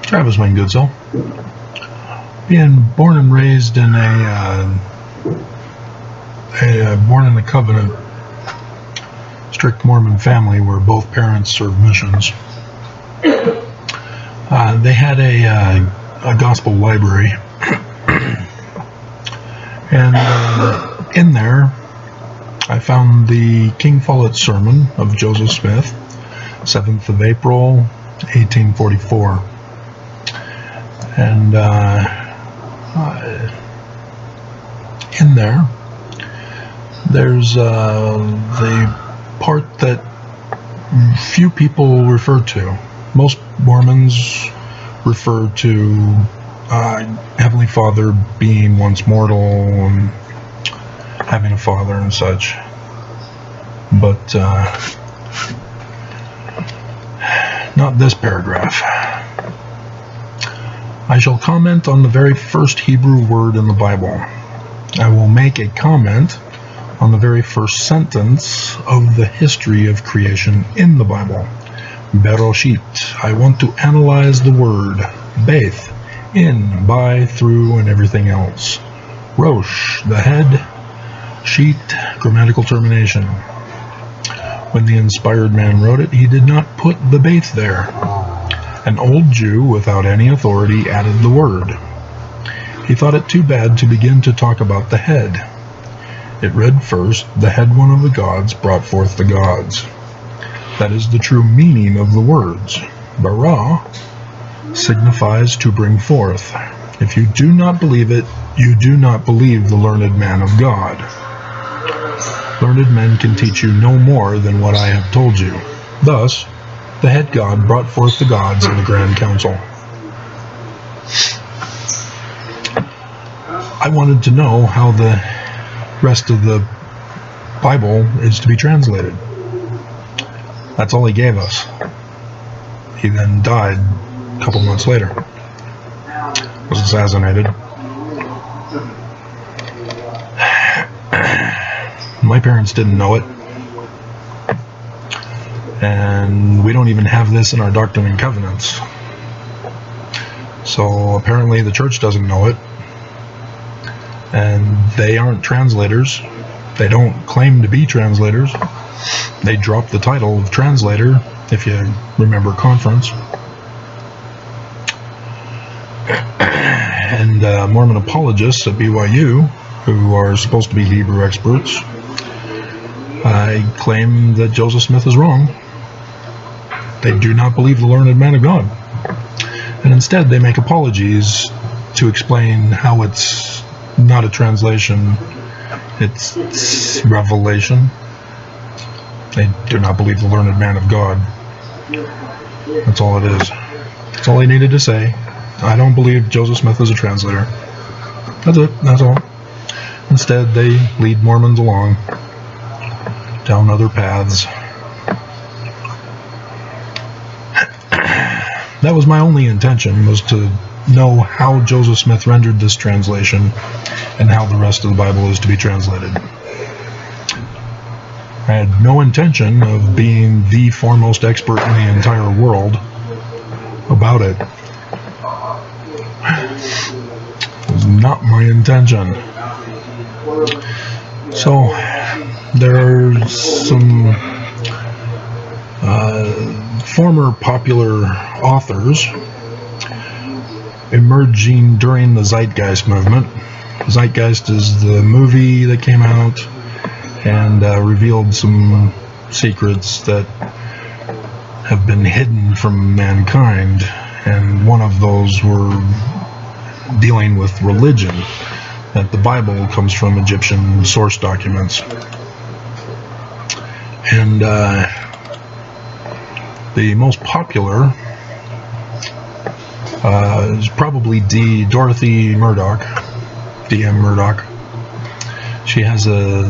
Travis Wayne Goodsell. Being born and raised in born in a covenant, strict Mormon family where both parents served missions. They had a gospel library, and in there I found the King Follett sermon of Joseph Smith, 7th of April, 1844. And in there's the part that few people refer to. Most Mormons refer to Heavenly Father being once mortal and having a father and such. But not this paragraph. I shall comment on the very first Hebrew word in the Bible. I will make a comment on the very first sentence of the history of creation in the Bible. Beroshit. I want to analyze the word Beth, in, by, through, and everything else. Rosh, the head. Sheet, grammatical termination. When the inspired man wrote it, he did not put the Beth there. An old Jew without any authority added the word. He thought it too bad to begin to talk about the head. It read first, the head one of the gods brought forth the gods. That is the true meaning of the words. Bara signifies to bring forth. If you do not believe it, you do not believe the learned man of God. Learned men can teach you no more than what I have told you. Thus, the head god brought forth the gods in the grand council. I wanted to know how the rest of the Bible is to be translated. That's all he gave us. He then died a couple months later. Was assassinated. My parents didn't know it. And we don't even have this in our Doctrine and Covenants. So apparently the church doesn't know it. And they aren't translators. They don't claim to be translators. They dropped the title of translator, if you remember conference. And Mormon apologists at BYU, who are supposed to be Hebrew experts, I claim that Joseph Smith is wrong. They do not believe the learned man of God. And instead they make apologies to explain how it's not a translation, it's revelation. They do not believe the learned man of God. That's all it is. That's all he needed to say. I don't believe Joseph Smith is a translator. That's it. That's all. Instead, they lead Mormons along down other paths. That was my only intention, was to know how Joseph Smith rendered this translation and how the rest of the Bible is to be translated. I had no intention of being the foremost expert in the entire world about it. It was not my intention. So, there's some former popular authors emerging during the Zeitgeist movement. Zeitgeist is the movie that came out and revealed some secrets that have been hidden from mankind, and one of those were dealing with religion, that the Bible comes from Egyptian source documents. And the most popular is probably Dorothy Murdoch, D.M. Murdoch. She has a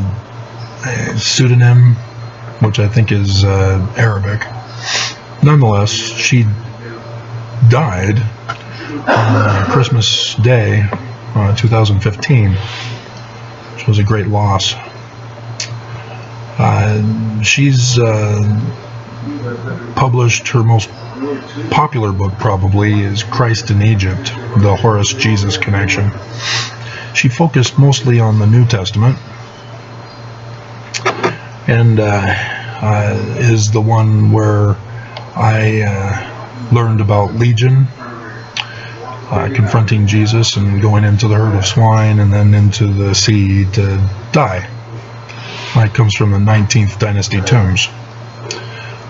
pseudonym, which I think is Arabic. Nonetheless, she died on Christmas Day, 2015, which was a great loss. She's published her most popular book, probably, is Christ in Egypt, the Horus-Jesus connection. She focused mostly on the New Testament, and is the one where I learned about Legion, confronting Jesus and going into the herd of swine and then into the sea to die. That comes from the 19th dynasty tombs.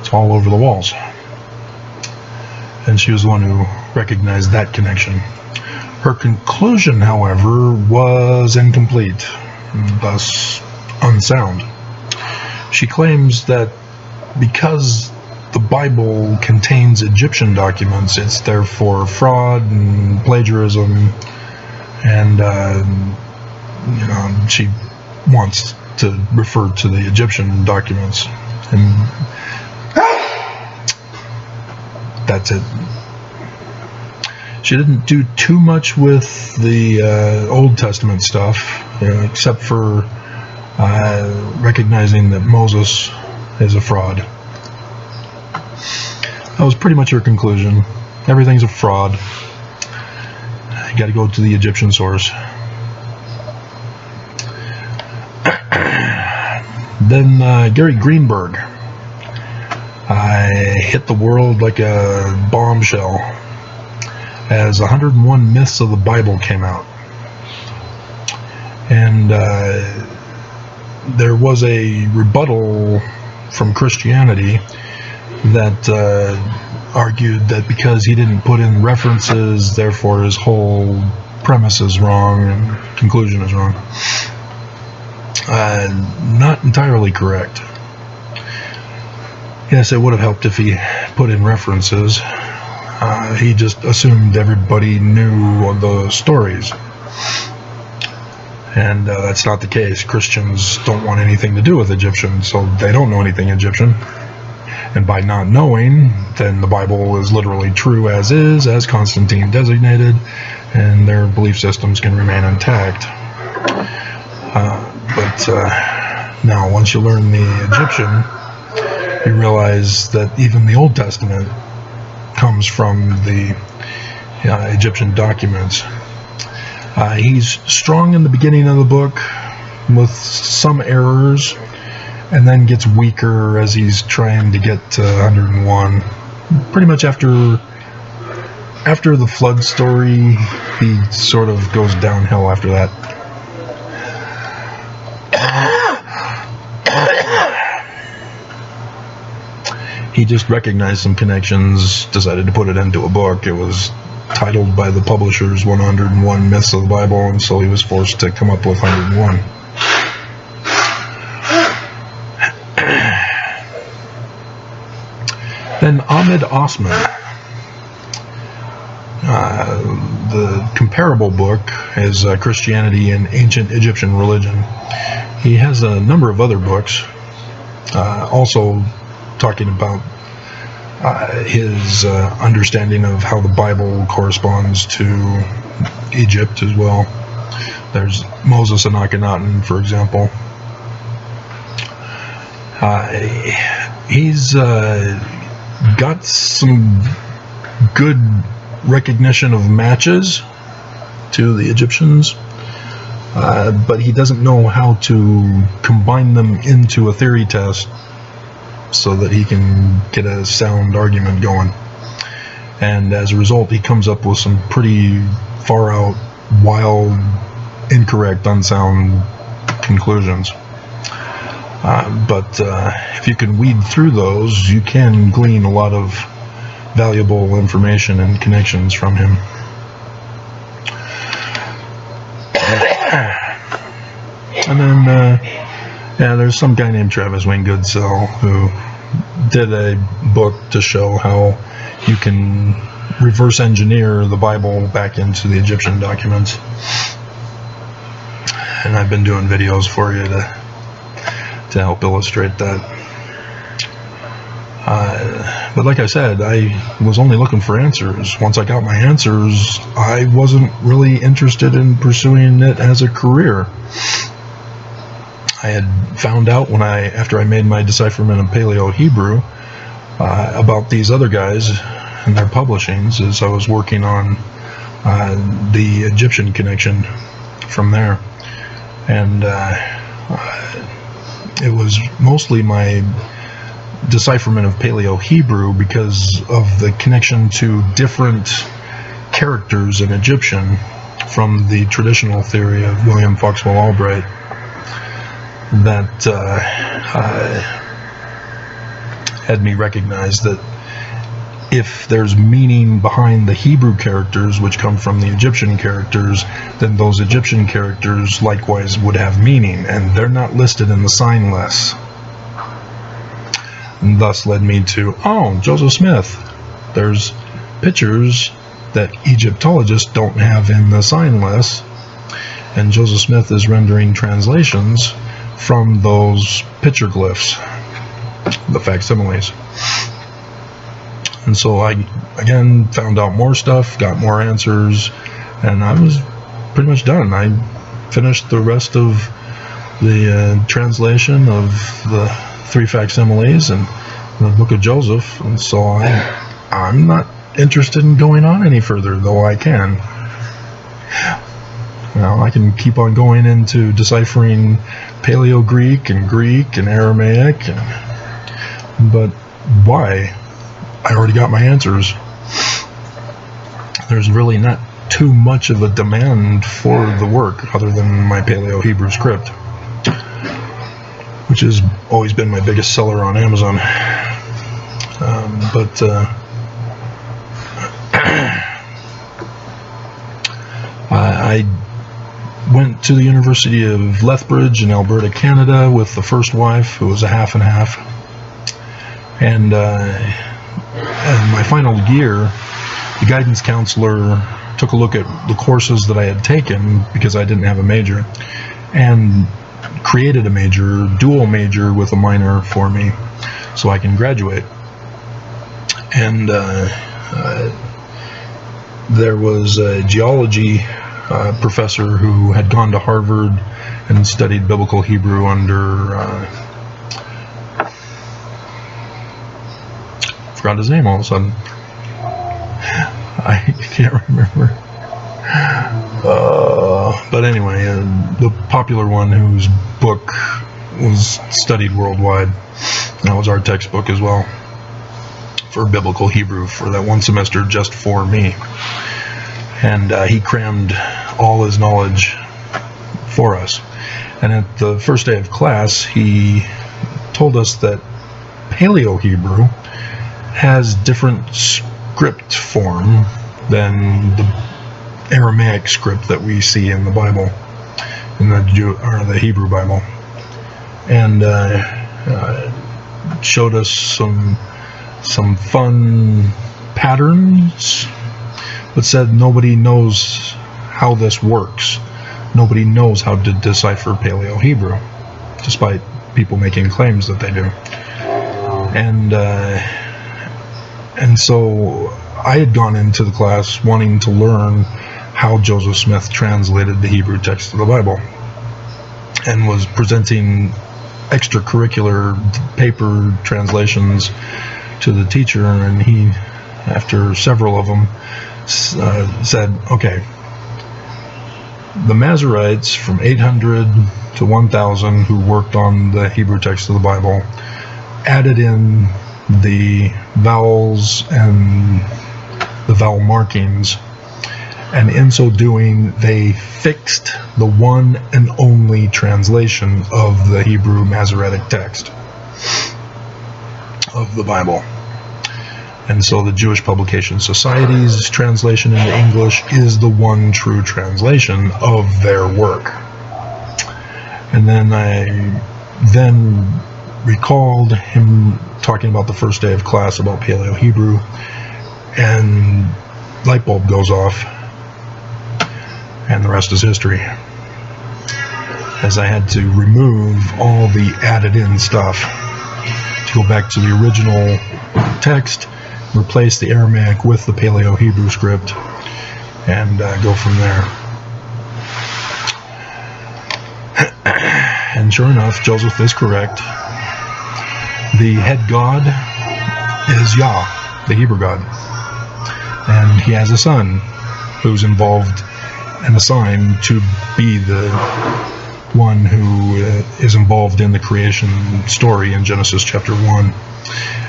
It's all over the walls. And she was the one who recognized that connection. Her conclusion, however, was incomplete, thus unsound. She claims that because the Bible contains Egyptian documents, it's therefore fraud and plagiarism, and she wants to refer to the Egyptian documents, and that's it. She didn't do too much with the Old Testament stuff, except for recognizing that Moses is a fraud. That was pretty much her conclusion. Everything's a fraud. You got to go to the Egyptian source. Then Gary Greenberg hit the world like a bombshell as 101 Myths of the Bible came out. And there was a rebuttal from Christianity that argued that because he didn't put in references, therefore his whole premise is wrong and conclusion is wrong. Not entirely correct. Yes, it would have helped if he put in references. He just assumed everybody knew the stories. And that's not the case. Christians don't want anything to do with Egyptians, so they don't know anything Egyptian. And by not knowing, then the Bible is literally true as is, as Constantine designated, and their belief systems can remain intact. But now, once you learn the Egyptian, you realize that even the Old Testament comes from the Egyptian documents. He's strong in the beginning of the book with some errors, and then gets weaker as he's trying to get to 101. Pretty much after the flood story, he sort of goes downhill after that. He just recognized some connections, decided to put it into a book. It was titled by the publishers 101 Myths of the Bible, and so he was forced to come up with 101. Then Ahmed Osman, the comparable book is Christianity and Ancient Egyptian Religion. He has a number of other books, also talking about his understanding of how the Bible corresponds to Egypt as well. There's Moses and Akhenaten, for example. He's got some good recognition of matches to the Egyptians, but he doesn't know how to combine them into a theory test so that he can get a sound argument going. And as a result, he comes up with some pretty far out, wild, incorrect, unsound conclusions. But if you can weed through those, you can glean a lot of valuable information and connections from him. And then, there's some guy named Travis Wayne Goodsell who did a book to show how you can reverse engineer the Bible back into the Egyptian documents. And I've been doing videos for you to help illustrate that. But like I said, I was only looking for answers. Once I got my answers, I wasn't really interested in pursuing it as a career. I had found out after I made my decipherment of Paleo-Hebrew, about these other guys and their publishings is I was working on the Egyptian connection from there, and it was mostly my decipherment of Paleo-Hebrew because of the connection to different characters in Egyptian from the traditional theory of William Foxwell Albright that had me recognize that if there's meaning behind the Hebrew characters which come from the Egyptian characters, then those Egyptian characters likewise would have meaning, and they're not listed in the sign lists. And thus led me to, oh, Joseph Smith. There's pictures that Egyptologists don't have in the sign lists, and Joseph Smith is rendering translations from those petroglyphs, the facsimiles. And so I, again, found out more stuff, got more answers, and I was pretty much done. I finished the rest of the translation of the 3 facsimiles and the Book of Joseph, and so I'm not interested in going on any further, though I can. Now, I can keep on going into deciphering Paleo-Greek and Aramaic, but why? I already got my answers. There's really not too much of a demand for the work other than my Paleo-Hebrew script, which has always been my biggest seller on Amazon. I went to the University of Lethbridge in Alberta, Canada with the first wife, who was a half and half. And my final year, the guidance counselor took a look at the courses that I had taken because I didn't have a major, and created a major, dual major with a minor for me so I can graduate. And there was a geology professor who had gone to Harvard and studied biblical Hebrew under forgot his name all of a sudden. I can't remember. But anyway, the popular one whose book was studied worldwide. That was our textbook as well for biblical Hebrew for that one semester just for me. And he crammed all his knowledge for us. And at the first day of class, he told us that Paleo-Hebrew has different script form than the Aramaic script that we see in the Bible, in the Hebrew Bible, and showed us some fun patterns, but said nobody knows how this works. Nobody knows how to decipher Paleo-Hebrew, despite people making claims that they do. And so I had gone into the class wanting to learn how Joseph Smith translated the Hebrew text of the Bible, and was presenting extracurricular paper translations to the teacher, and he, after several of them, said, okay, the Masoretes from 800 to 1000 who worked on the Hebrew text of the Bible added in the vowels and the vowel markings, and in so doing they fixed the one and only translation of the Hebrew Masoretic text of the Bible. And so the Jewish Publication Society's translation into English is the one true translation of their work. And then I recalled him talking about the first day of class about Paleo-Hebrew, and light bulb goes off, and the rest is history, as I had to remove all the added in stuff to go back to the original text, replace the Aramaic with the Paleo-Hebrew script, and go from there. And sure enough, Joseph is correct. The head god is Yah, the Hebrew God. And he has a son who's involved and assigned to be the one who is involved in the creation story in Genesis chapter 1.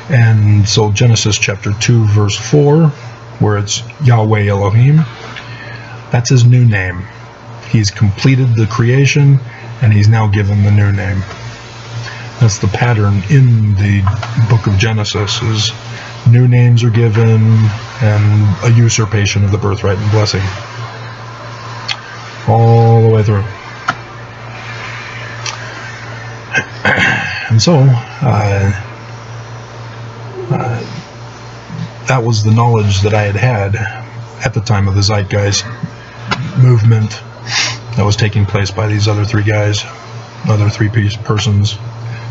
And so Genesis chapter 2 verse 4, where it's Yahweh Elohim, that's his new name. He's completed the creation and he's now given the new name. That's the pattern in the book of Genesis, is new names are given and a usurpation of the birthright and blessing. All the way through. And so, that was the knowledge that I had at the time of the Zeitgeist movement that was taking place by these other three guys, other three persons.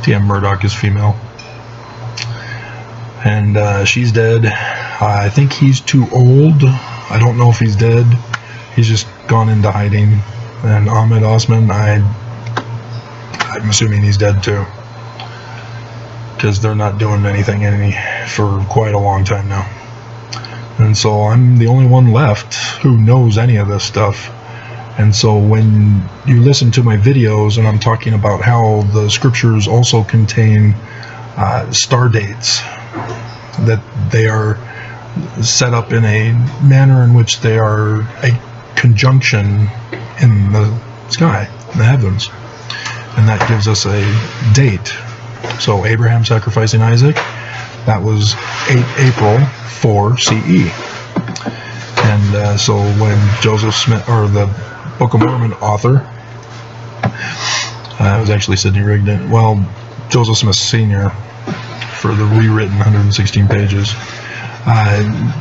T.M. Murdoch is female. And she's dead. I think he's too old. I don't know if he's dead. He's just gone into hiding. And Ahmed Osman, I'm assuming he's dead too, because they're not doing anything for quite a long time now. And so I'm the only one left who knows any of this stuff. And so when you listen to my videos and I'm talking about how the scriptures also contain star dates, that they are set up in a manner in which they are a conjunction in the sky, in the heavens, and that gives us a date. So Abraham sacrificing Isaac, that was 8 April 4 CE. And so when Joseph Smith, or the Book of Mormon author, it was actually Sidney Rigdon, well, Joseph Smith Sr., for the rewritten 116 pages,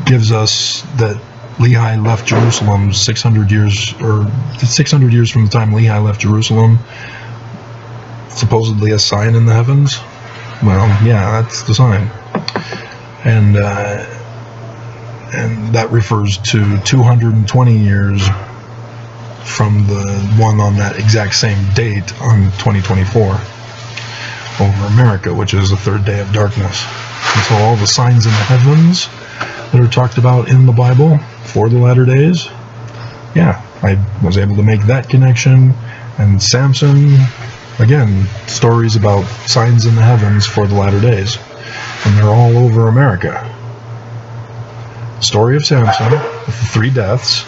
gives us that Lehi left Jerusalem 600 years from the time Lehi left Jerusalem, supposedly a sign in the heavens. Well, yeah, that's the sign. And that refers to 220 years from the one on that exact same date on 2024 over America, which is the third day of darkness. And so all the signs in the heavens that are talked about in the Bible for the latter days, yeah, I was able to make that connection. And Samson, again, stories about signs in the heavens for the latter days, and they're all over America. The story of Samson, with the 3 deaths,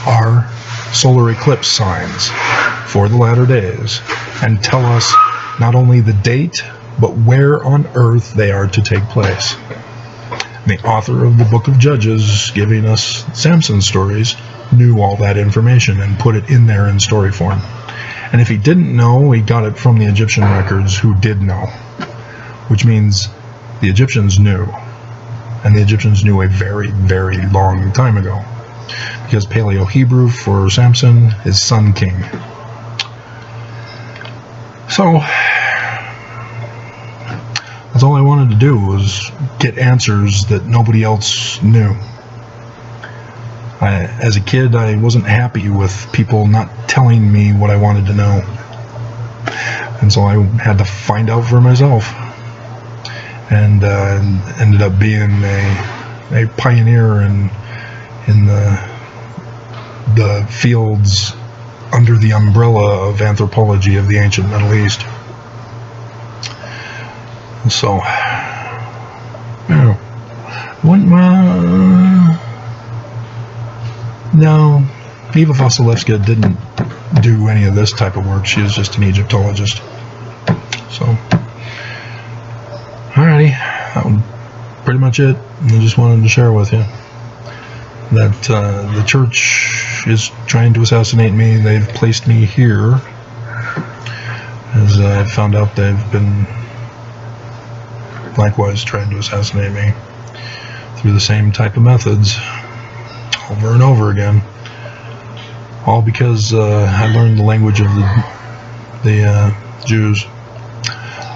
are solar eclipse signs for the latter days, and tell us not only the date, but where on earth they are to take place. And the author of the Book of Judges, giving us Samson's stories, knew all that information and put it in there in story form. And if he didn't know, he got it from the Egyptian records, who did know. Which means the Egyptians knew. And the Egyptians knew a very, very long time ago. Because Paleo-Hebrew for Samson is Sun King. So, that's all I wanted to do, was get answers that nobody else knew. As a kid, I wasn't happy with people not telling me what I wanted to know. And so I had to find out for myself. And ended up being a pioneer in the fields under the umbrella of anthropology of the ancient Middle East. So, no, Eva Vasilevska didn't do any of this type of work. She was just an Egyptologist. So, alrighty, that was pretty much it. I just wanted to share with you that the church is trying to assassinate me. They've placed me here, as I found out they've been likewise trying to assassinate me through the same type of methods over and over again, all because I learned the language of the Jews.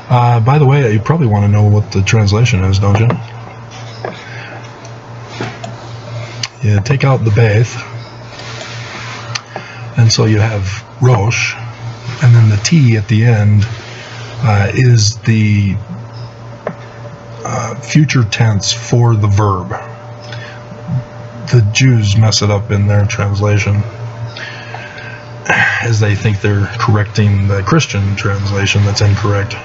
By the way, you probably want to know what the translation is, don't you? You take out the Beth, and so you have Rosh, and then the T at the end is the future tense for the verb. The Jews mess it up in their translation, as they think they're correcting the Christian translation that's incorrect.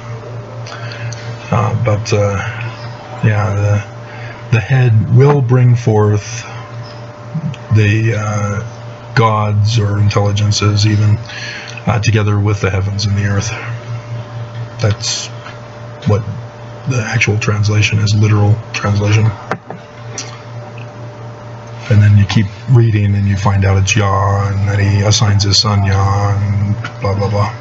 The head will bring forth the gods or intelligences, even together with the heavens and the earth. That's what the actual translation is, literal translation. And then you keep reading and you find out it's Yah, and then he assigns his son Yah, and blah blah blah.